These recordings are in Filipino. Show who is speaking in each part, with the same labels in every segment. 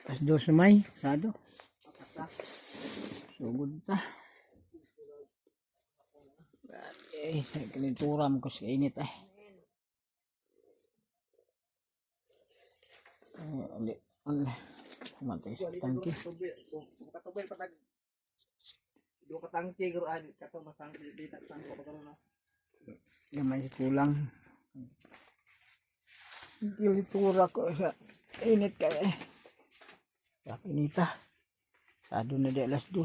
Speaker 1: Pas dos may sado. Sugod ta. Sa kinituram ko sa init matay sa tangki.
Speaker 2: Dua ka tangki garo adi kato masangki di tak sangko garo na.
Speaker 1: Gamay kulang. Kilitura ko sa init kaya. Sa pinita. Sado na di alas 2.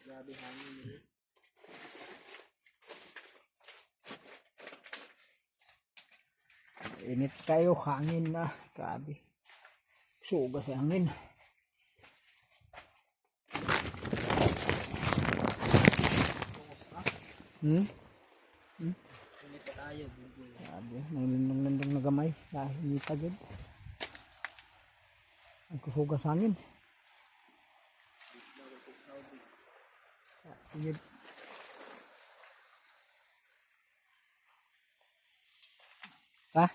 Speaker 2: Grabe hangin ni.
Speaker 1: Init kayo, hangin na. Grabe. Suga sa hangin.
Speaker 2: Init ka tayo bugoy.
Speaker 1: Grabe, nandang na gamay. Dahil init agad. Ang kusuga sa hangin. Init. Ha?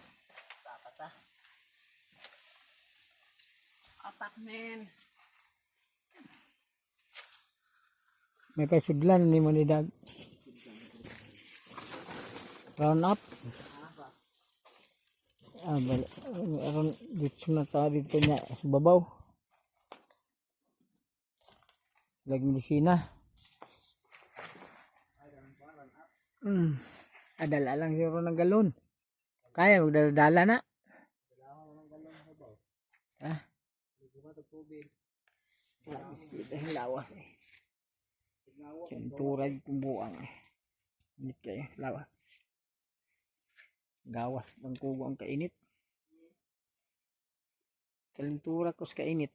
Speaker 2: Atak men.
Speaker 1: May paisudlan ni mo ni Dag. Round up. Aron dito na tayo dito niya sa babaw. Lag medisina. Adala lang siguro ng galon. Kaya magdadala na. Ha? Biskit ang lawas Cintura yung buang Init kayo, lawas. Gawas ng kugo ang kainit. Kalintura ko sa kainit.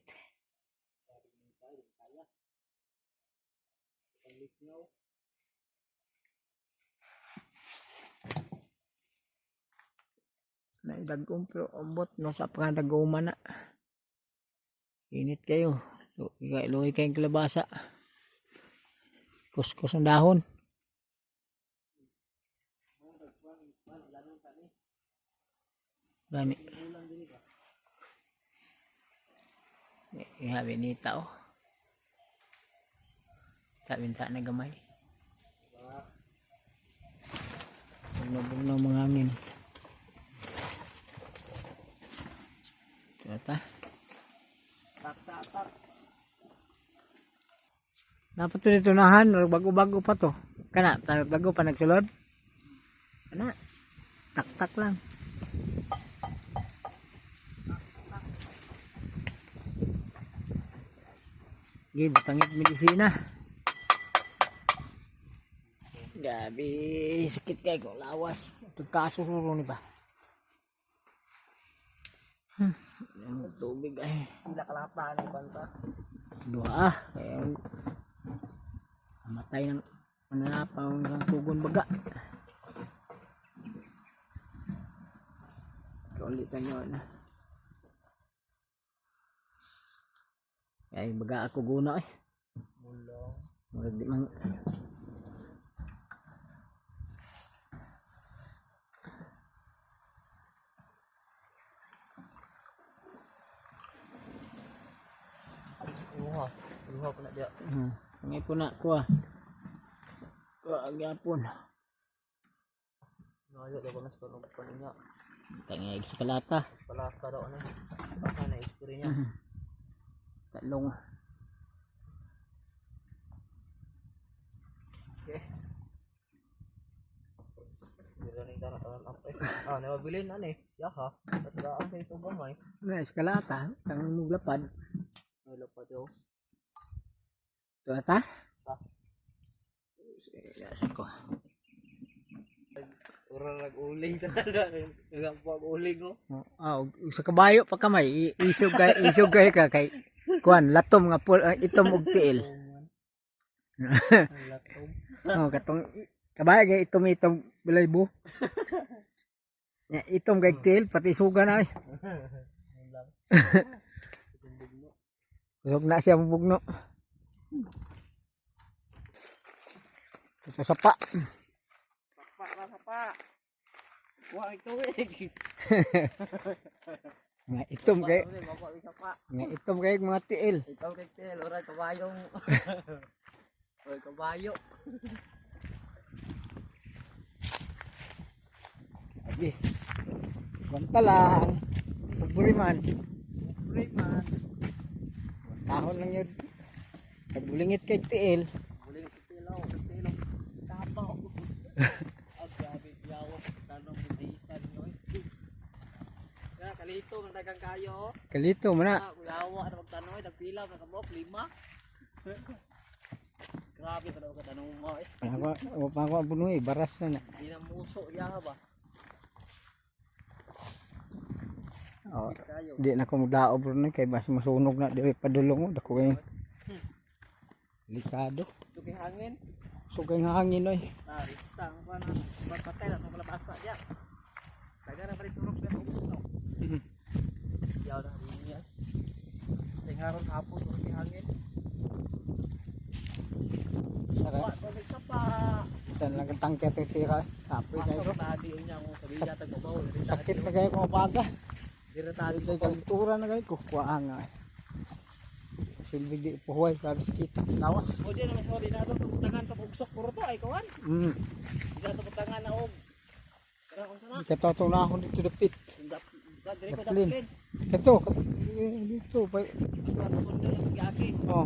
Speaker 1: Naidagong pero ambot no sa pangadaguman na. Init kayo. Luhay kayong kalabasa. Kuskus ang dahon. Gani. Ihabi ni tao. Sabinta na gamay. Bugnaw mga hangin. Tata.
Speaker 2: Tak.
Speaker 1: Dapat ito tunahan, bago-bago pa to. Kana, bago pa nagsulod. Kana, tak lang. Gih, butangit medisina. Gabi, sakit kayo kung lawas. Pagkasururo ni ba? Tubig ay.
Speaker 2: Bila kalapa ni banta.
Speaker 1: Dua kaya matay ng mananapaw ng tugon baga. Kaulitan nyo na. Kaya baga ako guna
Speaker 2: Mulong.
Speaker 1: Murag di mang
Speaker 2: Luha ko na dia.
Speaker 1: Ngay po na ko agapon.
Speaker 2: Ngayo daw na sa loob pa niya.
Speaker 1: Tangay sa kalata.
Speaker 2: Palaka daw na. Baka na ispire niya.
Speaker 1: Talong.
Speaker 2: Okay. Dira ni tanah up. Nababilin na ni. Yaha. Tagaan sa ito gamay.
Speaker 1: Ngay sa kalata, tang muglapad.
Speaker 2: May lapad daw.
Speaker 1: Tuwata? Sige ko.
Speaker 2: Orang nag-uling talaga. Nagpag-uling ko.
Speaker 1: Sa kabayo pa kamay, isog kay ka kay kuan latom nga pul itom og tiil.
Speaker 2: Latom.
Speaker 1: Katong kabayo kay itom bilaybo. Ya, itom kay til pati suga na ay.
Speaker 2: Yun lang. Itong bugno.
Speaker 1: Usog na siya bubugno. Ito sa pa.
Speaker 2: Sapa. Wah, ito eh.
Speaker 1: Nga itom kay
Speaker 2: Bapak bisa pak.
Speaker 1: nga itom kay mga tiil.
Speaker 2: Ikaw kektel, orang kabayong. Oy, kabayo.
Speaker 1: Abi. Banta lang. Pagbuliman.
Speaker 2: Break man.
Speaker 1: Tahon lang yun. Nagbulingit kay tiil.
Speaker 2: Boleh ketilaw. Tabaw. Ang grabe yawa tanong budisan noy. Ya, kalito man dagang kayo.
Speaker 1: Kalito mo na.
Speaker 2: Yawa na magtanoy, nagpila na kamok 5. Grabe pa daw ka tanong mo eh.
Speaker 1: Ako bunuh baras na na.
Speaker 2: Di na muso ya ba.
Speaker 1: Oh,
Speaker 2: Kayo.
Speaker 1: di na ko mudao bro na kay mas masunog na diri padulong mo dako kay delikado.
Speaker 2: Ito kay hangin.
Speaker 1: Sugay nga hangin oy.
Speaker 2: Tang pa na patay na kung malabasa ya. Taga na pa rin turok na uso. Yaw na rin niya. Tingaron hapon turok kay hangin.
Speaker 1: Sara.
Speaker 2: Wa to may sapa.
Speaker 1: San lang tangke tira. Sapi kay
Speaker 2: Pasok
Speaker 1: ko.
Speaker 2: tadi niya mo sabi niya tagbabaw.
Speaker 1: Sakit na kay ko paga.
Speaker 2: Dira tadi
Speaker 1: Dili kay kaltura na kay ko kuanga. Silbi di puhuay sabi kita. Lawas.
Speaker 2: O di na may sorry na to putangan to uksok puro to ay kawan. Di na to putangan na og. Kaya kung sana.
Speaker 1: Katoto na ako dito dapit.
Speaker 2: Dire ko
Speaker 1: Daplin.
Speaker 2: daplin.
Speaker 1: Kato dito pa.
Speaker 2: Ako ko dito gagi.
Speaker 1: Oh,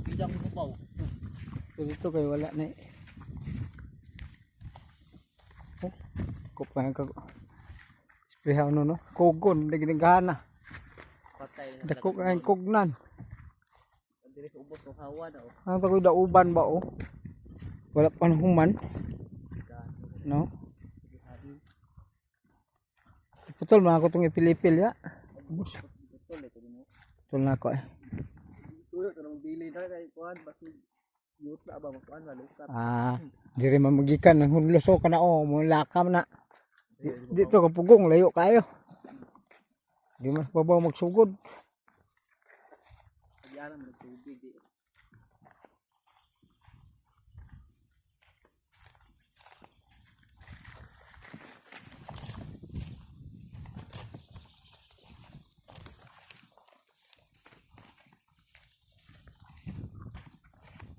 Speaker 2: Bidang ko baw.
Speaker 1: dito kay wala na. Oh, kupayan ka. Sprehaw no. Kugon digdingana.
Speaker 2: Patay na.
Speaker 1: Dako kay kugnan.
Speaker 2: Dire ko ubos ko hawa na oh.
Speaker 1: Ang takoy dauban ba oh? Wala pa na human, no? Putol man ako tong ipilipil ya. Bus.
Speaker 2: Betul ito mo.
Speaker 1: Putol na ako eh.
Speaker 2: Tuyo to nang bili na kay kuan basi yut na ba magkuan na lukat.
Speaker 1: Diri mamagikan ng hunluso ka na oh, mo lakam na. Dito ka pugong layo kayo. Di mas babaw magsugod.
Speaker 2: Diyan mo tubig di.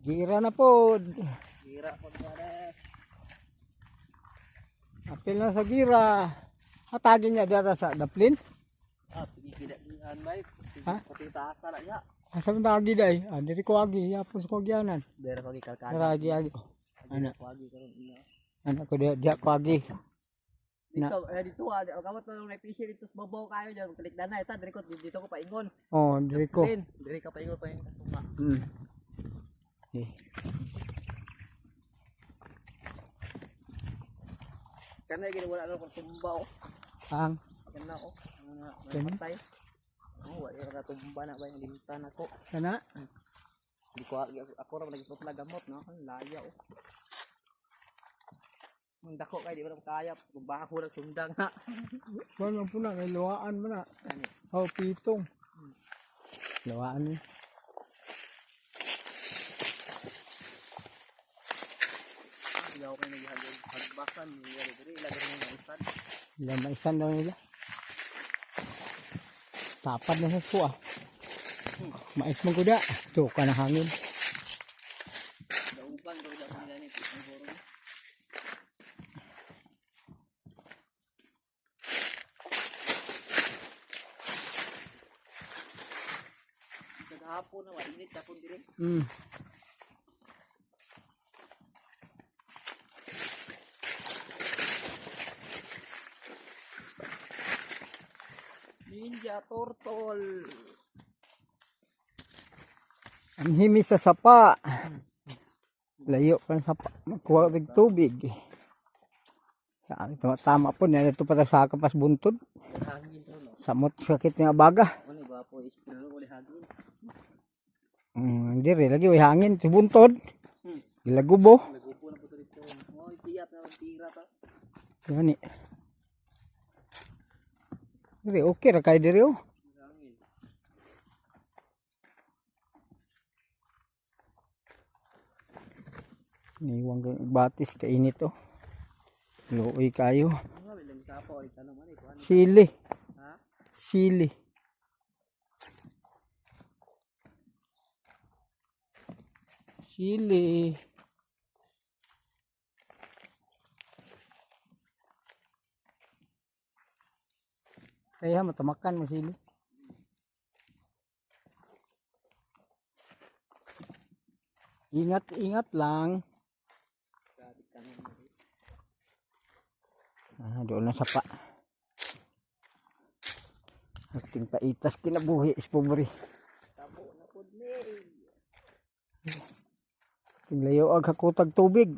Speaker 1: Gira na po.
Speaker 2: Gira ko pare.
Speaker 1: Apil na sa gira. Hatagin niya dara sa daplin.
Speaker 2: Pigila ni anbay.
Speaker 1: Ha?
Speaker 2: Pati taasa na ya.
Speaker 1: Asa man agi day? Diri ko agi, yapon ko agyanan.
Speaker 2: Dere pagi kalkan.
Speaker 1: Dara agi.
Speaker 2: Ana pagi karon ina.
Speaker 1: Anak ko dia ko agi. Na.
Speaker 2: Dito kamot na may PC dito sa babaw kayo diyan klik dana eta dito ko paingon.
Speaker 1: Oh, diri ko.
Speaker 2: Diri ka paingon pa yung kasuma.
Speaker 1: Eh.
Speaker 2: Kana gid wala na ko tumbaw.
Speaker 1: Ang
Speaker 2: Kana ko.
Speaker 1: Kana?
Speaker 2: Patay. Oh, wala na tumba na ba yung limtan ako.
Speaker 1: kana
Speaker 2: Di ko ako ra nagipot na gamot no. Ang laya oh. Ang dako kay di ba kaya baha ko sundang ha.
Speaker 1: wala po na kay luwaan mo na.
Speaker 2: Ani.
Speaker 1: Oh, pitong. Luwaan ni.
Speaker 2: Yaw kay naghagod hagbasan ni diri ilagay mo na isan.
Speaker 1: Lamaisan daw nila. Tapad na sa suwa. Mais mo kuda. Ito ka na hangin.
Speaker 2: Dauban do da nila ni pitong horo. Sa hapon na init hapon dire. Ninja turtle.
Speaker 1: Ang himi sa sapa. Layo pa sa sapa. Magkuha ng tubig. Tama po niya. Ito pa sa kapas buntod.
Speaker 2: Hangin to no.
Speaker 1: Samot sakit niya baga.
Speaker 2: Ano ba po ispiro ko hangin.
Speaker 1: Hindi rin. Lagi may hangin. Ito buntod. Ilagubo.
Speaker 2: Nagupo na po dito. Oy tiyat na tira ta.
Speaker 1: Gani. Diri okay ra kay diri oh.
Speaker 2: Hangin.
Speaker 1: Niwang batis kainit oh. Luoy kayo.
Speaker 2: Ano ba bilang sapo ay tanong man ko ano?
Speaker 1: Sili.
Speaker 2: Ha?
Speaker 1: Sili. Sili. Kaya matamakan mo sili. Ingat-ingat lang. Doon na sapa. Ating paitas kinabuhi ispobri.
Speaker 2: Tabo na pud ni.
Speaker 1: Ating layo ag hakutag tubig.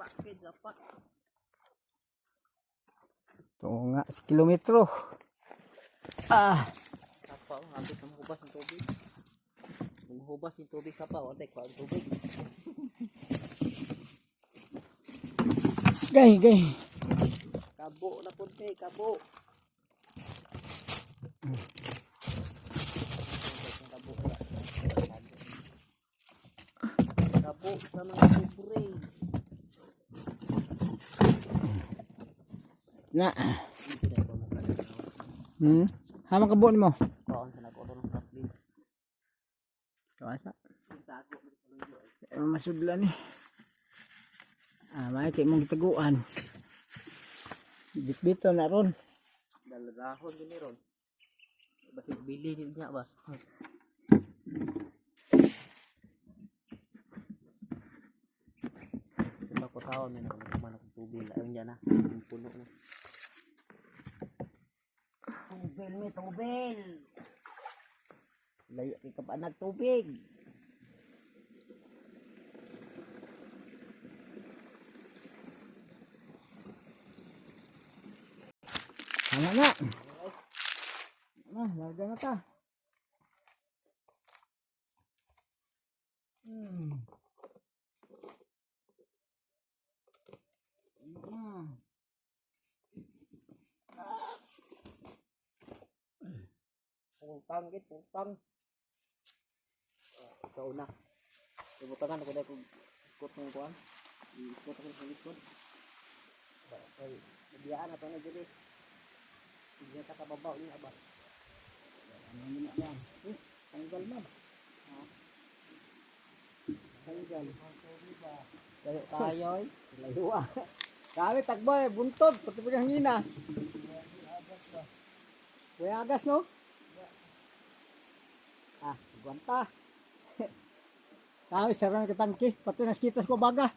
Speaker 2: Bakit sapa?
Speaker 1: Ito nga, kilometro. Ah,
Speaker 2: Sapa oh, hangit na mahubas ng tubig. Mahubas yung tubig sapa, wala ko ang tubig.
Speaker 1: gay.
Speaker 2: Kabo na pud ni, kabo. Kabo sa mga pobre.
Speaker 1: Na. Hama ka buon mo.
Speaker 2: Kaon sa nag-order ng kapli.
Speaker 1: Kawasa.
Speaker 2: Tago mo sa luyo.
Speaker 1: Masudlan ni. May kay mong gitaguan. Bitbito na ron.
Speaker 2: Dalagahon din ni ron. Basig bili niya ba? Diba ko tawag na naman ako tubig. Ayun dyan na. Yung puno na. Tubig may tubig. Layo kay kapanag tubig.
Speaker 1: Hama na. Larga na ta.
Speaker 2: Pungtang git, pungtang. Ikaw na. Ibutangan ako dahil kung ikot ng kuhan. Ikot ako sa ikot. Nabiyaan na ito na dili. Hindi ka kababaw niya ba? Ano yun na yan? Tanggal man. Ha? Tanggal. Layo tayo eh.
Speaker 1: Layo ah. Kami takbo eh, buntod. Pati po yung hangina. Kuya agas no? Guanta. Kami sarang katangki. Pati naskitas ko baga.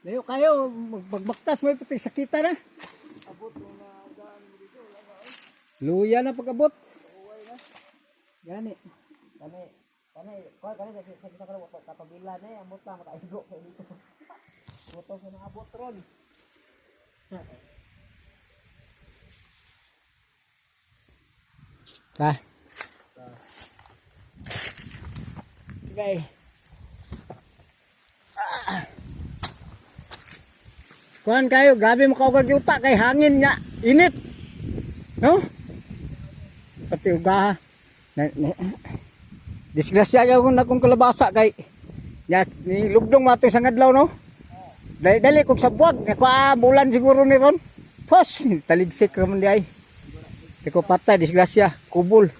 Speaker 1: Layo kayo. Magbaktas mo pati sakita na.
Speaker 2: Abot mo na daan mo dito.
Speaker 1: Luya na pag-abot. Gani.
Speaker 2: Kani sa kita kalau kapabila na ang muta makaigo kay dito. Moto sa naabot ron.
Speaker 1: Ta. Okay. Kuhan kayo, gabi mo kayo kagyuta kay hangin nga, init. No? Pati ugaha. Disgrasya ka kung akong kalabasa kay ya, ni lugdong mato sa ngadlaw no. Dali kog sa buwag, nakuha bulan siguro ni ron. Pos, taligsik ra man di ay. Di ko patay disgrasya, kubul.